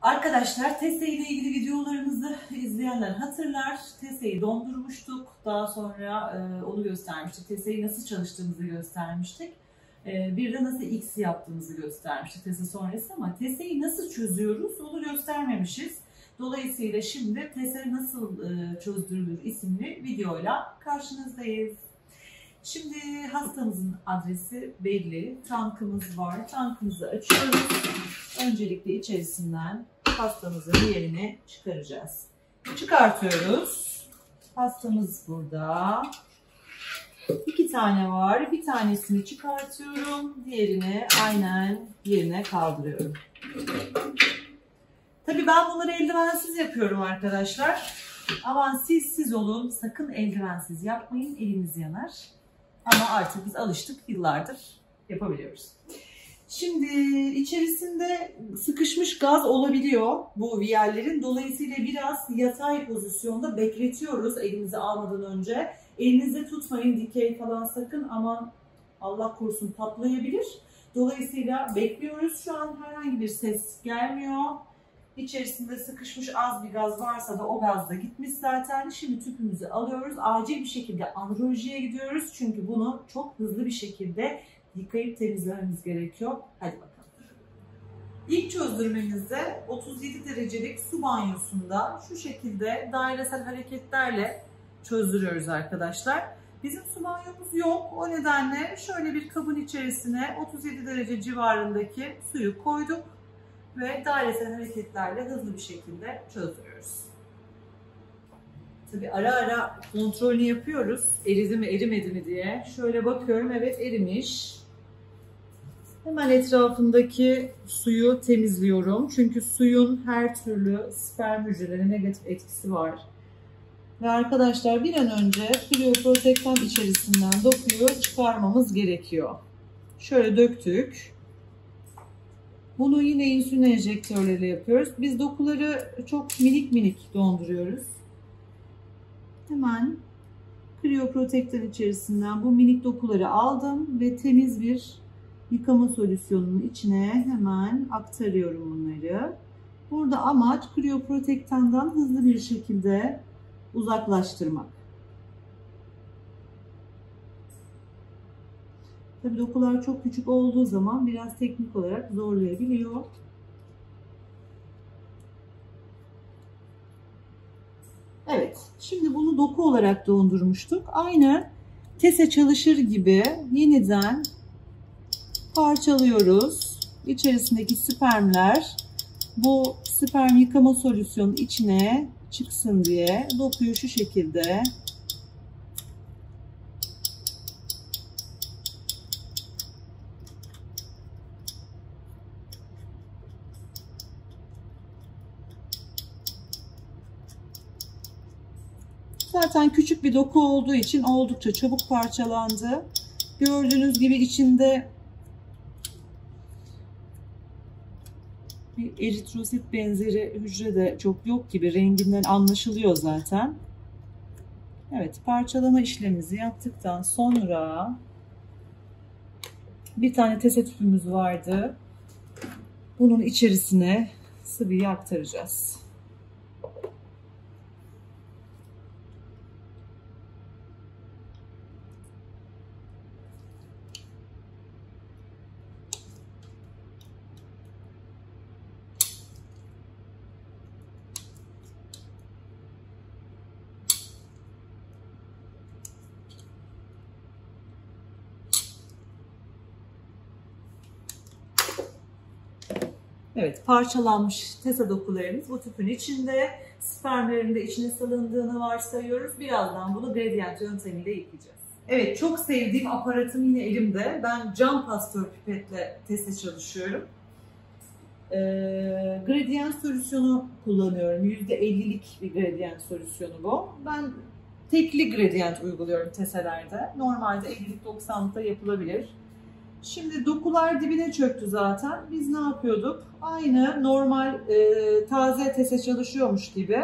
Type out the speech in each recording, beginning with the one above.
Arkadaşlar TESE ile ilgili videolarımızı izleyenler hatırlar. TESE'yi dondurmuştuk. Daha sonra onu göstermiştik. TESE'yi nasıl çalıştığımızı göstermiştik. Bir de nasıl X yaptığımızı göstermiştik TESE sonrası, ama TESE'yi nasıl çözüyoruz onu göstermemişiz. Dolayısıyla şimdi TESE nasıl çözdürülür isimli videoyla karşınızdayız. Şimdi hastamızın adresi belli. Tankımız var. Tankımızı açıyoruz. Öncelikle içerisinden hastamızın yerini çıkaracağız. Çıkartıyoruz. Hastamız burada. 2 tane var. Bir tanesini çıkartıyorum. Diğerini aynen yerine kaldırıyorum. Tabii ben bunları eldivensiz yapıyorum arkadaşlar. Aman siz olun. Sakın eldivensiz yapmayın. Eliniz yanar. Ama artık biz alıştık. Yıllardır yapabiliyoruz. Şimdi içerisinde sıkışmış gaz olabiliyor bu viyerlerin. Dolayısıyla biraz yatay pozisyonda bekletiyoruz elimizi almadan önce. Elinizde tutmayın, dikey falan sakın, aman Allah korusun patlayabilir. Dolayısıyla bekliyoruz. Şu an herhangi bir ses gelmiyor. İçerisinde sıkışmış az bir gaz varsa da o gaz da gitmiş zaten. Şimdi tüpümüzü alıyoruz. Acil bir şekilde androlojiye gidiyoruz. Çünkü bunu çok hızlı bir şekilde yıkayıp temizlememiz gerekiyor. Hadi bakalım. İlk çözdürmemizde 37 derecelik su banyosunda şu şekilde dairesel hareketlerle çözdürüyoruz arkadaşlar. Bizim su banyomuz yok. O nedenle şöyle bir kabın içerisine 37 derece civarındaki suyu koyduk ve dairesel hareketlerle hızlı bir şekilde çözdürüyoruz. Tabii ara ara kontrolünü yapıyoruz. Eridi mi erimedi mi diye. Şöyle bakıyorum, evet erimiş. Hemen etrafındaki suyu temizliyorum. Çünkü suyun her türlü sperm hücrelerine negatif etkisi var. Ve arkadaşlar bir an önce krioprotektan içerisinden dokuyu çıkarmamız gerekiyor. Şöyle döktük. Bunu yine insülin enjektörleriyle yapıyoruz. Biz dokuları çok minik donduruyoruz. Hemen krioprotektan içerisinden bu minik dokuları aldım ve temiz bir yıkama solüsyonunun içine hemen aktarıyorum bunları. Burada amaç krioprotektandan hızlı bir şekilde uzaklaştırmak. Tabii dokular çok küçük olduğu zaman biraz teknik olarak zorlayabiliyor. Evet, şimdi bunu doku olarak dondurmuştuk. Aynı TESE çalışır gibi yeniden parçalıyoruz. İçerisindeki spermler bu sperm yıkama solüsyonun içine çıksın diye dokuyu şu şekilde zaten küçük bir doku olduğu için oldukça çabuk parçalandı. Gördüğünüz gibi içinde bir eritrosit benzeri hücre de çok yok gibi, renginden anlaşılıyor zaten. Evet, parçalama işlemimizi yaptıktan sonra bir tane TESE tüpümüz vardı. Bunun içerisine sıvıyı aktaracağız. Evet, parçalanmış TESE dokularımız bu tüpün içinde. Spermlerin de içine salındığını varsayıyoruz. Birazdan bunu gradient yöntemiyle yıkayacağız. Evet, çok sevdiğim aparatım yine elimde. Ben cam pastör pipetle TESE çalışıyorum. Gradient solüsyonu kullanıyorum. %50'lik bir gradient solüsyonu bu. Ben tekli gradient uyguluyorum TESE'lerde. Normalde 50'lik 90'lıkta yapılabilir. Şimdi dokular dibine çöktü zaten. Biz ne yapıyorduk? Aynı normal taze TESE çalışıyormuş gibi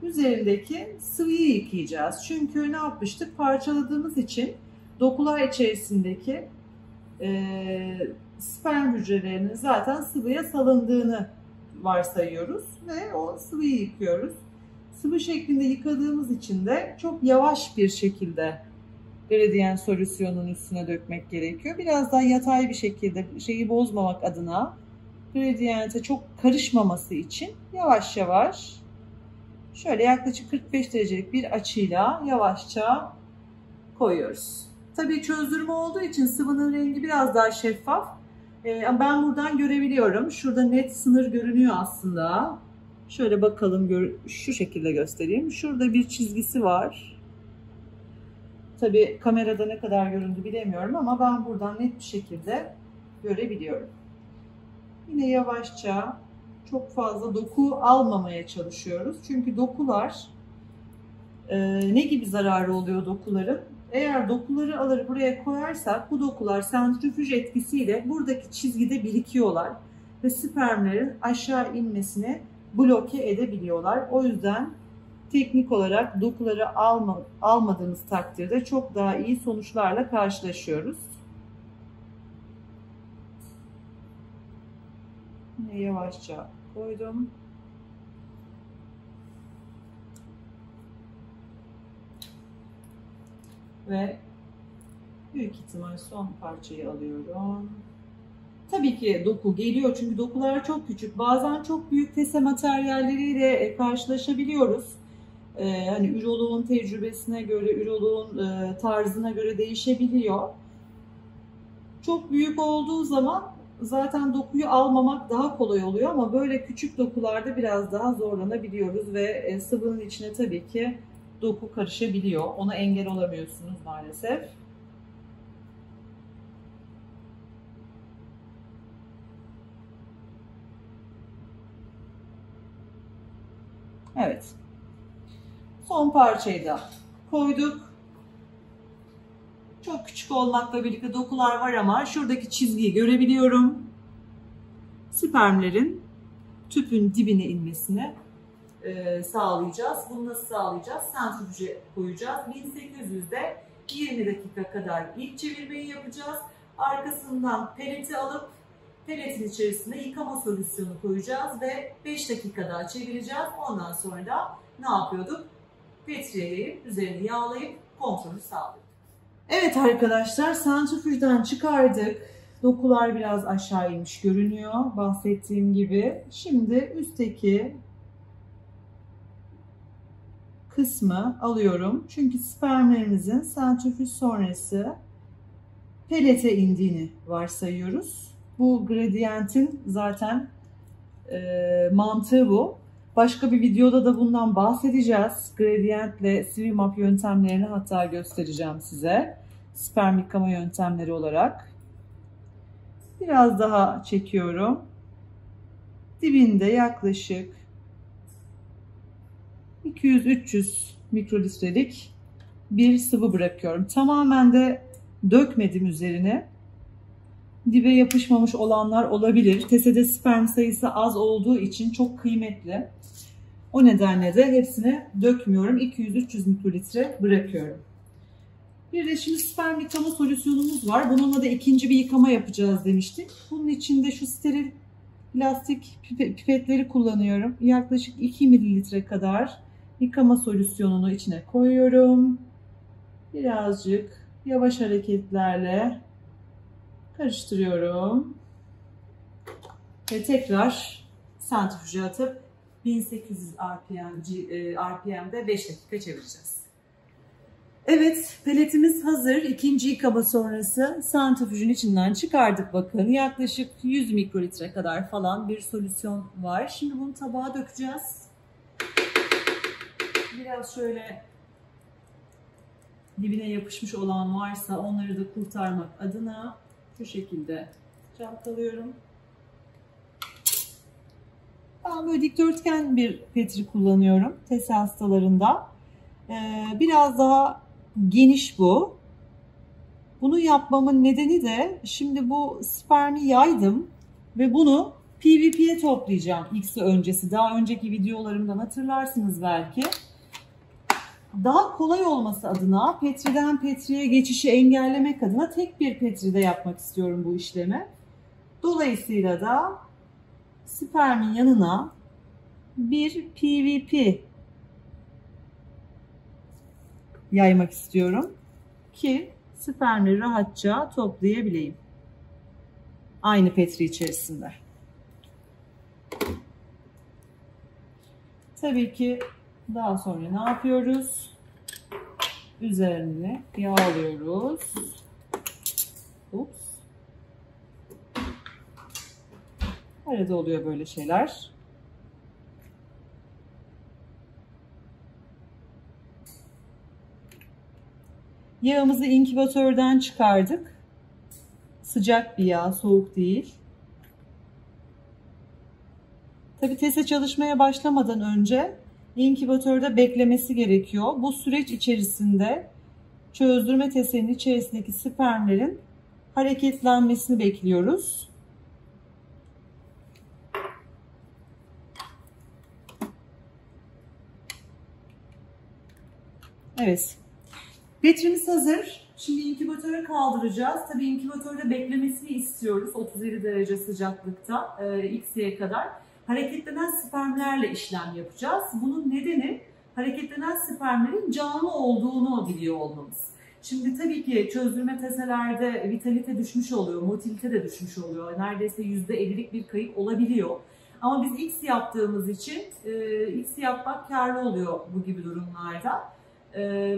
üzerindeki sıvıyı yıkayacağız. Çünkü ne yapmıştık? Parçaladığımız için dokular içerisindeki sperm hücrelerinin zaten sıvıya salındığını varsayıyoruz ve o sıvıyı yıkıyoruz. Sıvı şeklinde yıkadığımız için de çok yavaş bir şekilde gradient solüsyonun üstüne dökmek gerekiyor. Biraz daha yatay bir şekilde, şeyi bozmamak adına, gradient'e çok karışmaması için yavaş yavaş şöyle yaklaşık 45 derecelik bir açıyla yavaşça koyuyoruz. Tabii çözdürme olduğu için sıvının rengi biraz daha şeffaf. Ben buradan görebiliyorum. Şurada net sınır görünüyor aslında. Şöyle bakalım, şu şekilde göstereyim. Şurada bir çizgisi var. Tabii kamerada ne kadar göründü bilemiyorum ama ben buradan net bir şekilde görebiliyorum. Yine yavaşça, çok fazla doku almamaya çalışıyoruz. Çünkü dokular, ne gibi zararı oluyor dokuların? Eğer dokuları alır buraya koyarsak bu dokular sentrifüj etkisiyle buradaki çizgide birikiyorlar ve spermlerin aşağı inmesini bloke edebiliyorlar. O yüzden teknik olarak dokuları almadığımız takdirde çok daha iyi sonuçlarla karşılaşıyoruz. Yine yavaşça koydum. Ve büyük ihtimal son parçayı alıyorum. Tabii ki doku geliyor çünkü dokular çok küçük. Bazen çok büyük tese materyalleriyle karşılaşabiliyoruz. Hani üroloğun tecrübesine göre, üroloğun tarzına göre değişebiliyor. Çok büyük olduğu zaman zaten dokuyu almamak daha kolay oluyor ama böyle küçük dokularda biraz daha zorlanabiliyoruz ve sıvının içine tabii ki doku karışabiliyor. Ona engel olamıyorsunuz maalesef. Evet. Son parçayı da koyduk. Çok küçük olmakla birlikte dokular var ama şuradaki çizgiyi görebiliyorum. Spermlerin tüpün dibine inmesini sağlayacağız. Bunu nasıl sağlayacağız? Sentrifüje koyacağız. 1800'de 20 dakika kadar ilk çevirmeyi yapacağız. Arkasından peleti alıp peletin içerisine yıkama solüsyonu koyacağız ve 5 dakika daha çevireceğiz. Ondan sonra da ne yapıyorduk? Petriyeleyin üzerini yağlayıp kontrolü sağlıyorduk. Evet arkadaşlar, sentrifüjden çıkardık. Dokular biraz aşağı inmiş görünüyor bahsettiğim gibi. Şimdi üstteki kısmı alıyorum. Çünkü spermlerimizin sentrifüj sonrası pelete indiğini varsayıyoruz. Bu gradientin zaten mantığı bu. Başka bir videoda da bundan bahsedeceğiz. Gradientle Swimap yöntemlerini hatta göstereceğim size. Sperm yıkama yöntemleri olarak. Biraz daha çekiyorum. Dibinde yaklaşık 200-300 mikrolitrelik bir sıvı bırakıyorum. Tamamen de dökmedim üzerine. Dibe yapışmamış olanlar olabilir. Tesede sperm sayısı az olduğu için çok kıymetli. O nedenle de hepsini dökmüyorum. 200-300 mikrolitre bırakıyorum. Bir de şimdi sperm yıkama solüsyonumuz var. Bununla da ikinci bir yıkama yapacağız demiştik. Bunun için de şu steril plastik pipetleri kullanıyorum. Yaklaşık 2 mililitre kadar yıkama solüsyonunu içine koyuyorum. Birazcık yavaş hareketlerle karıştırıyorum. Ve tekrar sentrifüje atıp 1800 RPM'de 5 dakika çevireceğiz. Evet, peletimiz hazır. İkinci yıkama sonrası sentrifüjün içinden çıkardık bakın. Yaklaşık 100 mikrolitre kadar falan bir solüsyon var. Şimdi bunu tabağa dökeceğiz. Biraz şöyle dibine yapışmış olan varsa onları da kurtarmak adına bu şekilde çalkalıyorum. Ben böyle dikdörtgen bir petri kullanıyorum tese hastalarında. Biraz daha geniş bu. Bunu yapmamın nedeni de şimdi bu spermi yaydım ve bunu PVP'ye toplayacağım X'i öncesi. Daha önceki videolarımdan hatırlarsınız belki. Daha kolay olması adına petriden petriye geçişi engellemek adına tek bir petride yapmak istiyorum bu işlemi. Dolayısıyla da spermin yanına bir PVP yaymak istiyorum ki spermleri rahatça toplayabileyim. Aynı petri içerisinde. Tabii ki daha sonra ne yapıyoruz? Üzerini yağlıyoruz. Ups. Arada oluyor böyle şeyler. Yağımızı inkübatörden çıkardık. Sıcak bir yağ, soğuk değil. Tabii teste çalışmaya başlamadan önce inkübatörde beklemesi gerekiyor. Bu süreç içerisinde çözdürme tesenin içerisindeki spermlerin hareketlenmesini bekliyoruz. Evet. Petrimiz hazır. Şimdi inkübatöre kaldıracağız. Tabii inkübatörde beklemesini istiyoruz. 37 derece sıcaklıkta X'ye kadar. Hareketlenen spermlerle işlem yapacağız. Bunun nedeni hareketlenen spermlerin canlı olduğunu biliyor olmamız. Şimdi tabii ki çözdürme teselerde vitalite düşmüş oluyor, motilite de düşmüş oluyor. Neredeyse %50'lik bir kayıp olabiliyor. Ama biz X yaptığımız için X yapmak kârlı oluyor bu gibi durumlarda.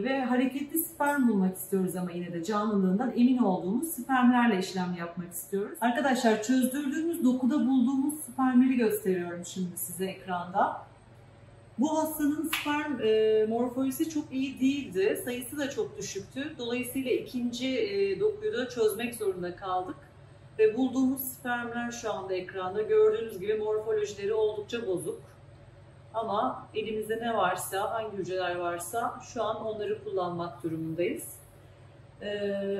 Ve hareketli sperm bulmak istiyoruz ama yine de canlılığından emin olduğumuz spermlerle işlem yapmak istiyoruz. Arkadaşlar çözdürdüğümüz dokuda bulduğumuz spermleri gösteriyorum şimdi size ekranda. Bu hastanın sperm morfolojisi çok iyi değildi. Sayısı da çok düşüktü. Dolayısıyla ikinci dokuyu da çözmek zorunda kaldık. Ve bulduğumuz spermler şu anda ekranda. Gördüğünüz gibi morfolojileri oldukça bozuk. Ama elimizde ne varsa, hangi hücreler varsa şu an onları kullanmak durumundayız.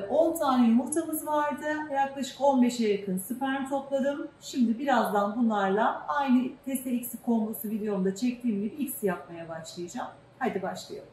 10 tane yumurtamız vardı. Yaklaşık 15'e yakın sperm topladım. Şimdi birazdan bunlarla aynı TESE X kombosu videomda çektiğim gibi X yapmaya başlayacağım. Hadi başlayalım.